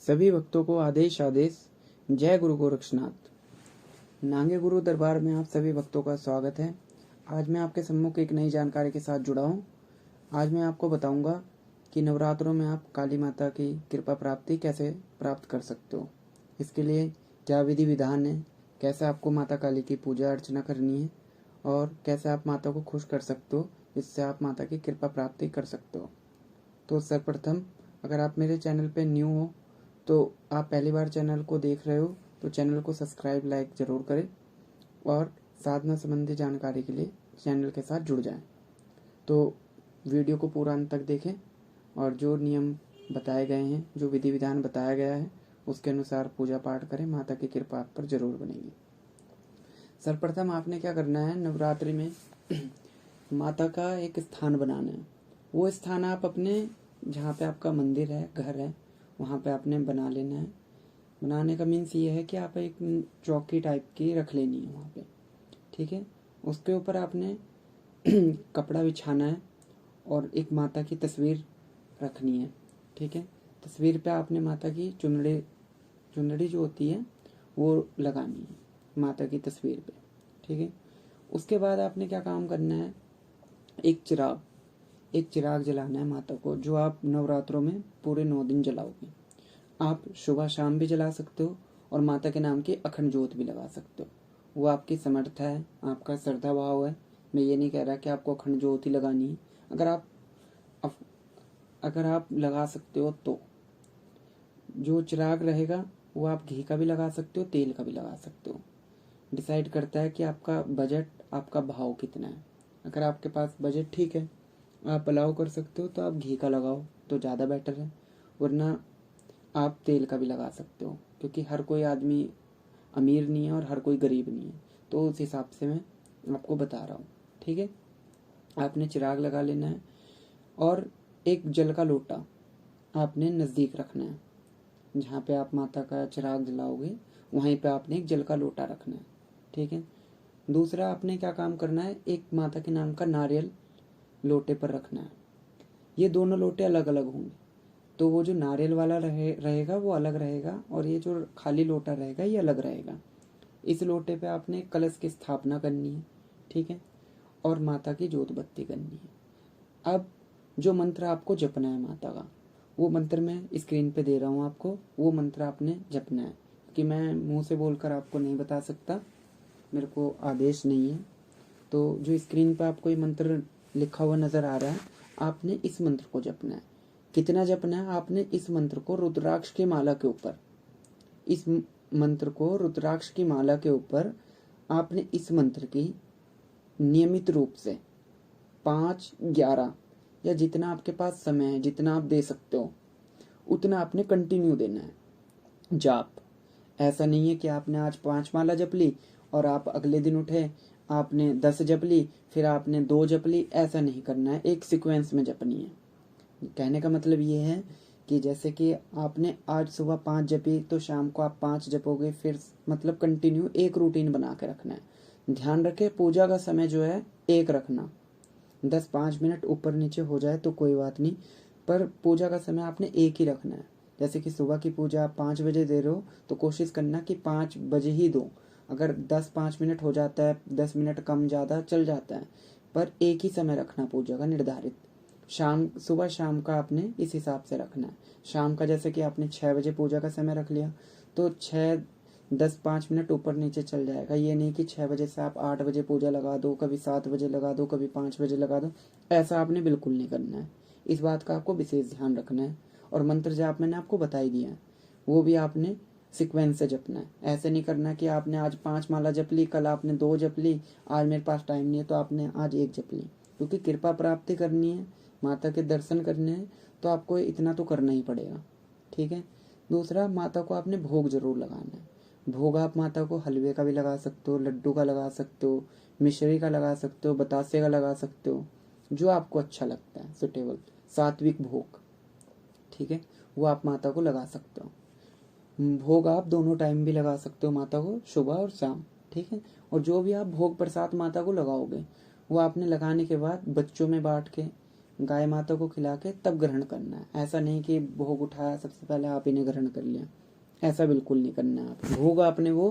सभी भक्तों को आदेश आदेश। जय गुरु गोरक्षनाथ। नांगे गुरु दरबार में आप सभी भक्तों का स्वागत है। आज मैं आपके सम्मुख एक नई जानकारी के साथ जुड़ा हूँ। आज मैं आपको बताऊंगा कि नवरात्रों में आप काली माता की कृपा प्राप्ति कैसे प्राप्त कर सकते हो। इसके लिए क्या विधि विधान है, कैसे आपको माता काली की पूजा अर्चना करनी है और कैसे आप माता को खुश कर सकते हो, जिससे आप माता की कृपा प्राप्ति कर सकते हो। तो सर्वप्रथम, अगर आप मेरे चैनल पे न्यू हो तो आप पहली बार चैनल को देख रहे हो तो चैनल को सब्सक्राइब लाइक ज़रूर करें और साधना संबंधी जानकारी के लिए चैनल के साथ जुड़ जाएं। तो वीडियो को पूरा अंत तक देखें और जो नियम बताए गए हैं, जो विधि विधान बताया गया है, उसके अनुसार पूजा पाठ करें। माता की कृपा आप पर जरूर बनेगी। सर्वप्रथम आपने क्या करना है, नवरात्रि में माता का एक स्थान बनाना है। वो स्थान आप अपने जहाँ पे आपका मंदिर है, घर है, वहाँ पे आपने बना लेना है। बनाने का मीन्स ये है कि आप एक चौकी टाइप की रख लेनी है वहाँ पे, ठीक है। उसके ऊपर आपने कपड़ा बिछाना है और एक माता की तस्वीर रखनी है, ठीक है। तस्वीर पे आपने माता की चुनरी जो होती है वो लगानी है माता की तस्वीर पे, ठीक है। उसके बाद आपने क्या काम करना है, एक चिराग जलाना है माता को, जो आप नवरात्रों में पूरे 9 दिन जलाओगे। आप सुबह शाम भी जला सकते हो और माता के नाम की अखंड ज्योत भी लगा सकते हो। वो आपकी समर्थ है, आपका श्रद्धा भाव है। मैं ये नहीं कह रहा कि आपको अखंड ज्योत ही लगानी है। अगर आप लगा सकते हो तो जो चिराग रहेगा वो आप घी का भी लगा सकते हो, तेल का भी लगा सकते हो। डिसाइड करता है कि आपका बजट, आपका भाव कितना है। अगर आपके पास बजट ठीक है, आप अलाउ कर सकते हो, तो आप घी का लगाओ तो ज़्यादा बेटर है। वरना आप तेल का भी लगा सकते हो, क्योंकि हर कोई आदमी अमीर नहीं है और हर कोई गरीब नहीं है। तो उस हिसाब से मैं आपको बता रहा हूँ, ठीक है। आपने चिराग लगा लेना है और एक जल का लोटा आपने नज़दीक रखना है। जहाँ पे आप माता का चिराग जलाओगे वहीं पे आपने एक जल का लोटा रखना है, ठीक है। दूसरा आपने क्या काम करना है, एक माता के नाम का नारियल लोटे पर रखना है। ये दोनों लोटे अलग अलग होंगे, तो वो जो नारियल वाला रहेगा वो अलग रहेगा और ये जो खाली लोटा रहेगा ये अलग रहेगा। इस लोटे पे आपने कलश की स्थापना करनी है, ठीक है, और माता की जोत बत्ती करनी है। अब जो मंत्र आपको जपना है माता का, वो मंत्र मैं स्क्रीन पे दे रहा हूँ आपको। वो मंत्र आपने जपना है, कि मैं मुंह से बोलकर आपको नहीं बता सकता, मेरे को आदेश नहीं है। तो जो स्क्रीन पे आपको ये मंत्र लिखा हुआ नज़र आ रहा है, आपने इस मंत्र को जपना है। कितना जपना है, आपने इस मंत्र को रुद्राक्ष की माला के ऊपर, इस मंत्र को रुद्राक्ष की माला के ऊपर आपने इस मंत्र की नियमित रूप से 5, 11 या जितना आपके पास समय है, जितना आप दे सकते हो उतना आपने कंटिन्यू देना है जाप। ऐसा नहीं है कि आपने आज 5 माला जप ली और आप अगले दिन उठे आपने 10 जप ली, फिर आपने 2 जप ली। ऐसा नहीं करना है, एक सीक्वेंस में जपनी है। कहने का मतलब ये है कि जैसे कि आपने आज सुबह 5 जपी तो शाम को आप 5 जपोगे, फिर मतलब कंटिन्यू एक रूटीन बना के रखना है। ध्यान रखें, पूजा का समय जो है एक रखना। 10-5 मिनट ऊपर नीचे हो जाए तो कोई बात नहीं, पर पूजा का समय आपने एक ही रखना है। जैसे कि सुबह की पूजा आप 5 बजे दे रहे हो तो कोशिश करना कि 5 बजे ही दो। अगर 10-5 मिनट हो जाता है, 10 मिनट कम ज़्यादा चल जाता है, पर एक ही समय रखना पूजा का निर्धारित। सुबह शाम का आपने इस हिसाब से रखना है। शाम का जैसे कि आपने 6 बजे पूजा का समय रख लिया तो 6-10-5 मिनट ऊपर नीचे चल जाएगा। ये नहीं कि 6 बजे से आप 8 बजे पूजा लगा दो, कभी 7 बजे लगा दो, कभी 5 बजे लगा दो। ऐसा आपने बिल्कुल नहीं करना है। इस बात का आपको विशेष ध्यान रखना है। और मंत्र जाप मैंने आपको बता ही दिया है, वो भी आपने सिक्वेंस से जपना है। ऐसे नहीं करना कि आपने आज 5 माला जप ली, कल आपने 2 जप ली, आज मेरे पास टाइम नहीं है तो आपने आज 1 जप ली। क्योंकि कृपा प्राप्ति करनी है, माता के दर्शन करने हैं, तो आपको इतना तो करना ही पड़ेगा, ठीक है। दूसरा, माता को आपने भोग जरूर लगाना है। भोग आप माता को हलवे का भी लगा सकते हो, लड्डू का लगा सकते हो, मिश्री का लगा सकते हो, बतासे का लगा सकते हो, जो आपको अच्छा लगता है सुटेबल सात्विक भोग, ठीक है, वो आप माता को लगा सकते हो। भोग आप दोनों टाइम भी लगा सकते हो माता को, सुबह और शाम, ठीक है। और जो भी आप भोग प्रसाद माता को लगाओगे वो आपने लगाने के बाद बच्चों में बांट के, गाय माता को खिला के तब ग्रहण करना है। ऐसा नहीं कि भोग उठाया सबसे पहले आप ही ने ग्रहण कर लिया, ऐसा बिल्कुल नहीं करना है। आप भोग आपने वो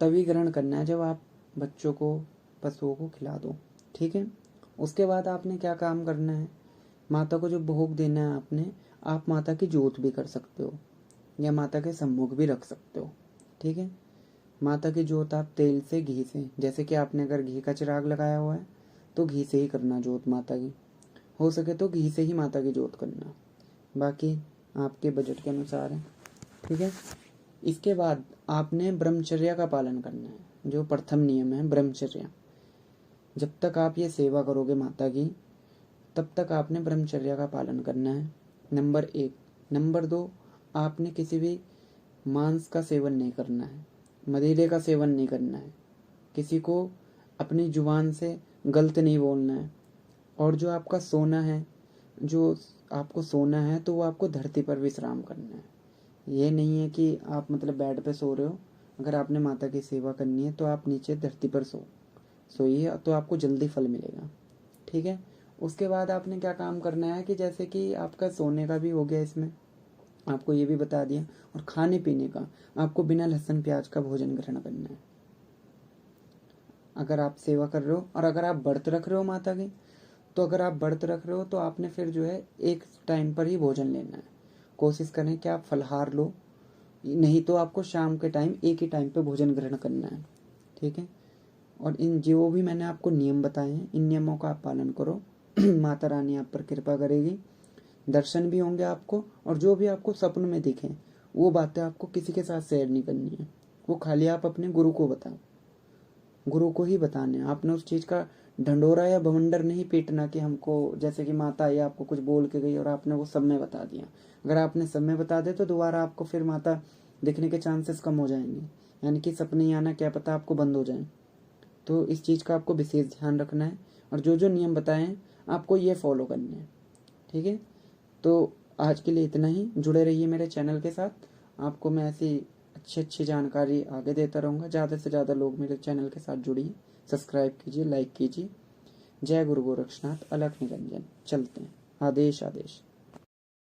तभी ग्रहण करना है जब आप बच्चों को, पशुओं को खिला दो, ठीक है। उसके बाद आपने क्या काम करना है, माता को जो भोग देना है आपने, आप माता की जोत भी कर सकते हो या माता के सम्मुख भी रख सकते हो, ठीक है। माता की जोत आप तेल से, घी से, जैसे कि आपने अगर घी का चिराग लगाया हुआ है तो घी से ही करना जोत माता की, हो सके तो घी से ही माता की जोत करना, बाकी आपके बजट के अनुसार है, ठीक है। इसके बाद आपने ब्रह्मचर्या का पालन करना है। जो प्रथम नियम है ब्रह्मचर्या, जब तक आप ये सेवा करोगे माता की तब तक आपने ब्रह्मचर्या का पालन करना है, नंबर 1। नंबर 2, आपने किसी भी मांस का सेवन नहीं करना है, मदिरे का सेवन नहीं करना है, किसी को अपनी जुबान से गलत नहीं बोलना है। और जो आपका सोना है, जो आपको सोना है तो वो आपको धरती पर विश्राम करना है। ये नहीं है कि आप मतलब बेड पे सो रहे हो, अगर आपने माता की सेवा करनी है तो आप नीचे धरती पर सोइए तो आपको जल्दी फल मिलेगा, ठीक है। उसके बाद आपने क्या काम करना है कि जैसे कि आपका सोने का भी हो गया, इसमें आपको ये भी बता दिया, और खाने पीने का आपको बिना लहसुन प्याज का भोजन ग्रहण करना है अगर आप सेवा कर रहे हो। और अगर आप व्रत रख रहे हो माता की, तो अगर आप व्रत रख रहे हो तो आपने फिर जो है एक टाइम पर ही भोजन लेना है। कोशिश करें कि आप फलहार लो, नहीं तो आपको शाम के टाइम एक ही टाइम पे भोजन ग्रहण करना है, ठीक है। और इन जो भी मैंने आपको नियम बताए हैं, इन नियमों का आप पालन करो माता रानी आप पर कृपा करेगी, दर्शन भी होंगे आपको। और जो भी आपको स्वप्न में दिखे वो बातें आपको किसी के साथ शेयर नहीं करनी है, वो खाली आप अपने गुरु को बताओ, गुरु को ही बताने। आपने उस चीज़ का ढंडोरा या बवंडर नहीं पीटना कि हमको, जैसे कि माता आई आपको कुछ बोल के गई और आपने वो सब में बता दिया। अगर आपने सब में बता दे तो दोबारा आपको फिर माता दिखने के चांसेस कम हो जाएंगे, यानी कि सपने ही आना क्या पता आपको बंद हो जाए। तो इस चीज़ का आपको विशेष ध्यान रखना है, और जो जो नियम बताए हैं आपको ये फॉलो करने हैं, ठीक है। तो आज के लिए इतना ही। जुड़े रहिए मेरे चैनल के साथ, आपको मैं ऐसी अच्छी अच्छी जानकारी आगे देता रहूँगा। ज़्यादा से ज़्यादा लोग मेरे चैनल के साथ जुड़िए, सब्सक्राइब कीजिए, लाइक कीजिए। जय गुरु गोरक्षनाथ, अलख निरंजन। चलते हैं। आदेश आदेश।